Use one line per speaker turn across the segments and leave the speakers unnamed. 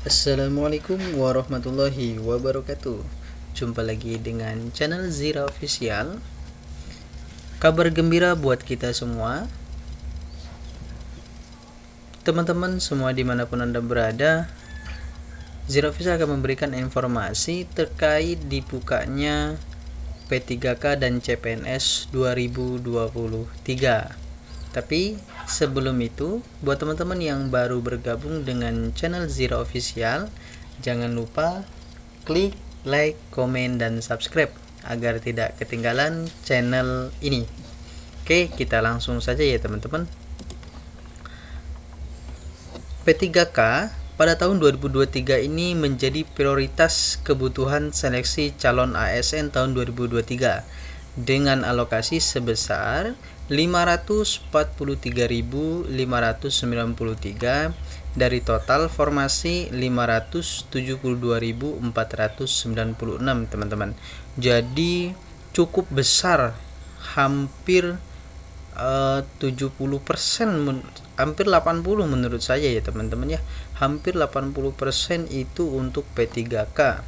Assalamualaikum warahmatullahi wabarakatuh. Jumpa lagi dengan channel Zira Official. Kabar gembira buat kita semua, teman-teman semua dimanapun Anda berada. Zira Official akan memberikan informasi terkait dibukanya P3K dan CPNS 2023. Tapi sebelum itu, buat teman-teman yang baru bergabung dengan channel Zira Official, jangan lupa klik like, komen, dan subscribe agar tidak ketinggalan channel ini. Oke, kita langsung saja ya teman-teman. P3K pada tahun 2023 ini menjadi prioritas kebutuhan seleksi calon ASN tahun 2023 dengan alokasi sebesar 543.593 dari total formasi 572.496 teman-teman. Jadi cukup besar, hampir 70%, hampir 80 menurut saya ya teman-teman ya. Hampir 80% itu untuk P3K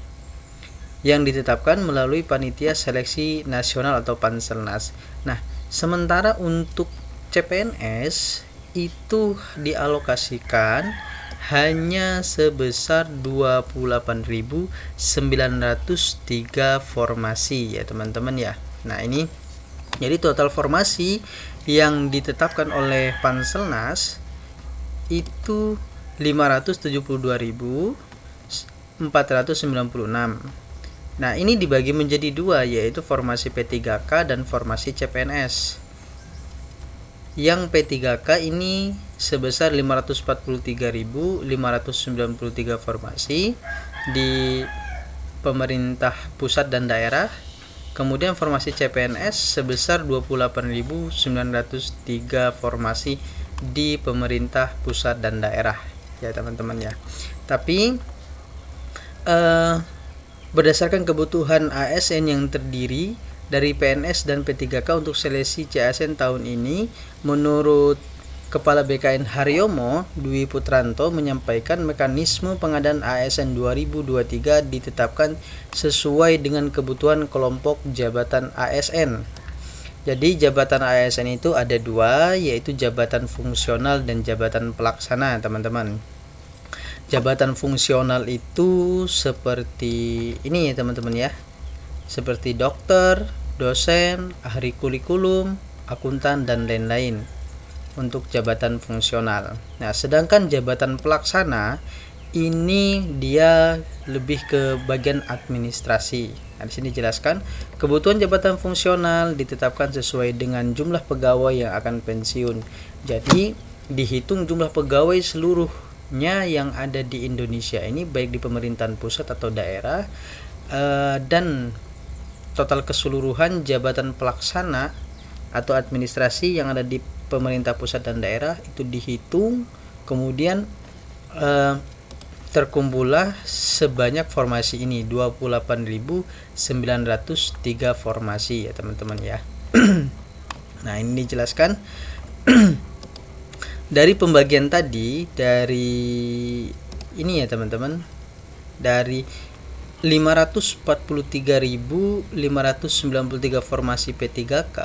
yang ditetapkan melalui Panitia Seleksi Nasional atau Panselnas. Nah, sementara untuk CPNS itu dialokasikan hanya sebesar 28.903 formasi ya teman-teman ya. Nah, ini jadi total formasi yang ditetapkan oleh Panselnas itu 572.496. Nah, ini dibagi menjadi dua, yaitu formasi P3K dan formasi CPNS. Yang P3K ini sebesar 543.593 formasi di pemerintah pusat dan daerah. Kemudian formasi CPNS sebesar 28.903 formasi di pemerintah pusat dan daerah ya teman-teman ya. Tapi berdasarkan kebutuhan ASN yang terdiri dari PNS dan P3K untuk seleksi CASN tahun ini, menurut Kepala BKN Haryomo Dwi Putranto menyampaikan mekanisme pengadaan ASN 2023 ditetapkan sesuai dengan kebutuhan kelompok jabatan ASN. Jadi jabatan ASN itu ada dua, yaitu jabatan fungsional dan jabatan pelaksana teman-teman. Jabatan fungsional itu seperti ini ya teman-teman ya, seperti dokter, dosen, ahli kurikulum, akuntan, dan lain-lain untuk jabatan fungsional. Nah, sedangkan jabatan pelaksana ini dia lebih ke bagian administrasi. Nah, di sini dijelaskan kebutuhan jabatan fungsional ditetapkan sesuai dengan jumlah pegawai yang akan pensiun. Jadi dihitung jumlah pegawai seluruhnya yang ada di Indonesia ini, baik di pemerintahan pusat atau daerah, dan total keseluruhan jabatan pelaksana atau administrasi yang ada di pemerintah pusat dan daerah itu dihitung, kemudian terkumpullah sebanyak formasi ini 28.903 formasi ya teman-teman ya. Nah, ini dijelaskan dari pembagian tadi, dari ini ya teman-teman, dari 543.593 formasi P3K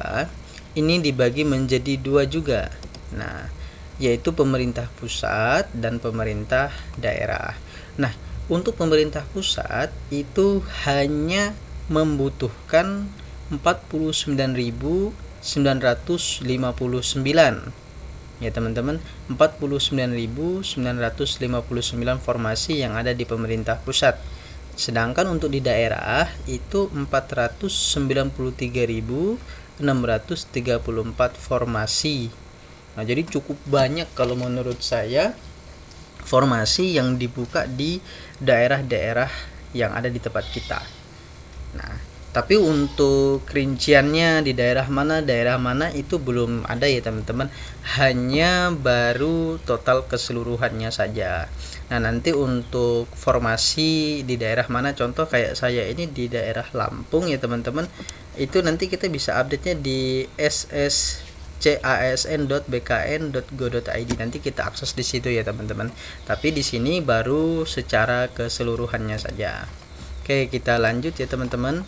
ini dibagi menjadi dua juga. Nah, yaitu pemerintah pusat dan pemerintah daerah. Nah, untuk pemerintah pusat itu hanya membutuhkan 49.959 ya teman-teman, 49.959 formasi yang ada di pemerintah pusat. Sedangkan untuk di daerah itu 493.634 formasi. Nah, jadi cukup banyak kalau menurut saya formasi yang dibuka di daerah-daerah yang ada di tempat kita. Nah, tapi untuk rinciannya di daerah mana itu belum ada ya teman-teman, hanya baru total keseluruhannya saja. Nah, nanti untuk formasi di daerah mana, contoh kayak saya ini di daerah Lampung ya teman-teman, itu nanti kita bisa update-nya di SS casn.bkn.go.id. Nanti kita akses di situ ya teman-teman. Tapi di sini baru secara keseluruhannya saja. Oke, kita lanjut ya teman-teman.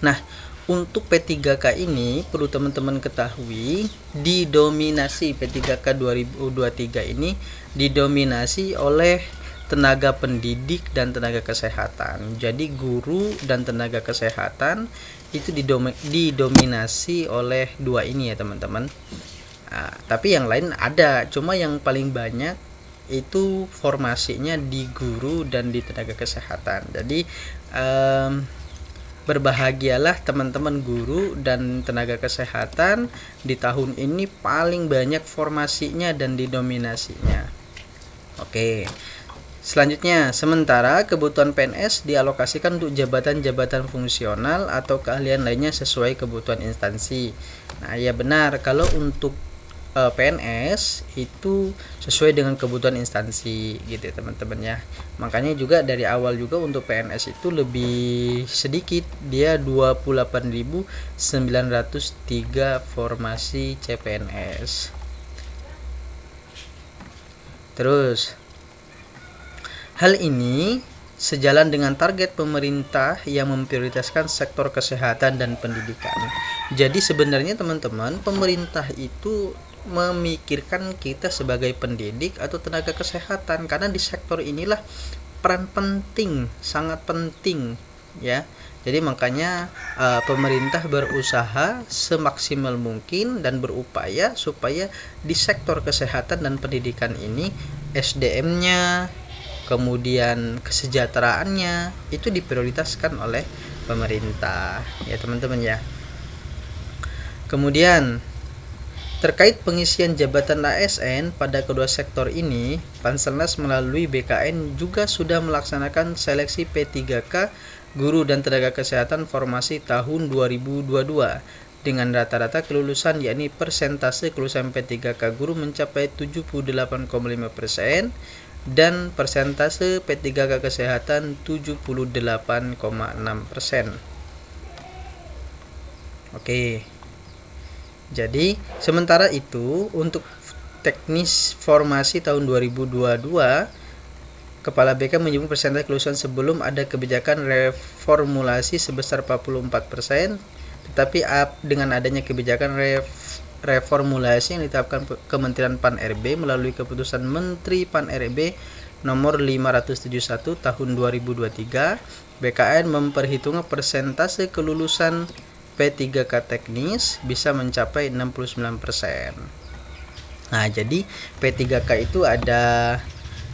Nah, untuk P3K ini perlu teman-teman ketahui, didominasi P3K 2023 ini didominasi oleh tenaga pendidik dan tenaga kesehatan. Jadi guru dan tenaga kesehatan itu didominasi oleh dua ini ya teman-teman. Nah, tapi yang lain ada, cuma yang paling banyak itu formasinya di guru dan di tenaga kesehatan. Jadi berbahagialah teman-teman guru dan tenaga kesehatan, di tahun ini paling banyak formasinya dan didominasinya. Oke. Selanjutnya, sementara kebutuhan PNS dialokasikan untuk jabatan-jabatan fungsional atau keahlian lainnya sesuai kebutuhan instansi. Nah, ya benar, kalau untuk PNS itu sesuai dengan kebutuhan instansi gitu ya teman-teman ya. Makanya juga dari awal juga untuk PNS itu lebih sedikit, dia 28.903 formasi CPNS. Terus hal ini sejalan dengan target pemerintah yang memprioritaskan sektor kesehatan dan pendidikan. Jadi sebenarnya teman-teman, pemerintah itu memikirkan kita sebagai pendidik atau tenaga kesehatan, karena di sektor inilah peran penting, sangat penting ya. Jadi makanya pemerintah berusaha semaksimal mungkin dan berupaya supaya di sektor kesehatan dan pendidikan ini SDM-nya, kemudian kesejahteraannya itu diprioritaskan oleh pemerintah ya teman-teman ya. Kemudian terkait pengisian jabatan ASN pada kedua sektor ini, Panselnas melalui BKN juga sudah melaksanakan seleksi P3K guru dan tenaga kesehatan formasi tahun 2022 dengan rata-rata kelulusan, yakni persentase kelulusan P3K guru mencapai 78,5% dan persentase P3K kesehatan 78,6%. Oke. Jadi, sementara itu untuk teknis formasi tahun 2022, Kepala BK menyebut persentase kelulusan sebelum ada kebijakan reformulasi sebesar 44%, tetapi dengan adanya kebijakan reformulasi yang ditetapkan Kementerian Pan-RB melalui keputusan Menteri Pan-RB nomor 571 tahun 2023, BKN memperhitungkan persentase kelulusan P3K teknis bisa mencapai 69%. Nah, jadi P3K itu ada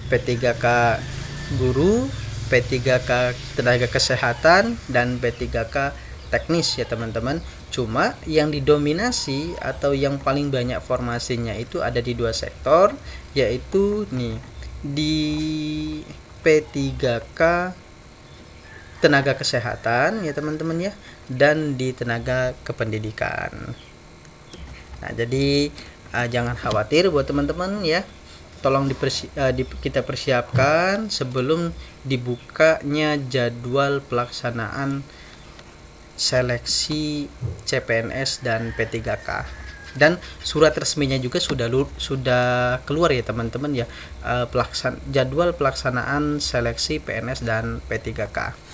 P3K guru, P3K tenaga kesehatan, dan P3K teknis ya teman-teman. Cuma yang didominasi atau yang paling banyak formasinya itu ada di dua sektor, yaitu nih di P3K tenaga kesehatan ya teman-teman ya, dan di tenaga kependidikan. Nah, jadi jangan khawatir buat teman-teman ya. Tolong kita persiapkan sebelum dibukanya jadwal pelaksanaan seleksi CPNS dan P3K. Dan surat resminya juga sudah keluar ya teman-teman ya, jadwal pelaksanaan seleksi PNS dan P3K.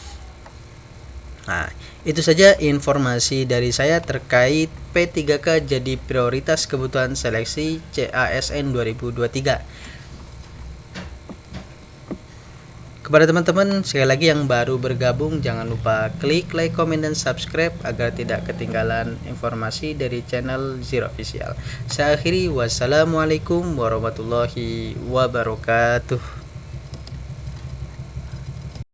Nah, itu saja informasi dari saya terkait P3K jadi prioritas kebutuhan seleksi CASN 2023. Kepada teman-teman sekali lagi yang baru bergabung, jangan lupa klik like, komen, dan subscribe agar tidak ketinggalan informasi dari channel Zero Official. Saya akhiri, wassalamualaikum warahmatullahi wabarakatuh.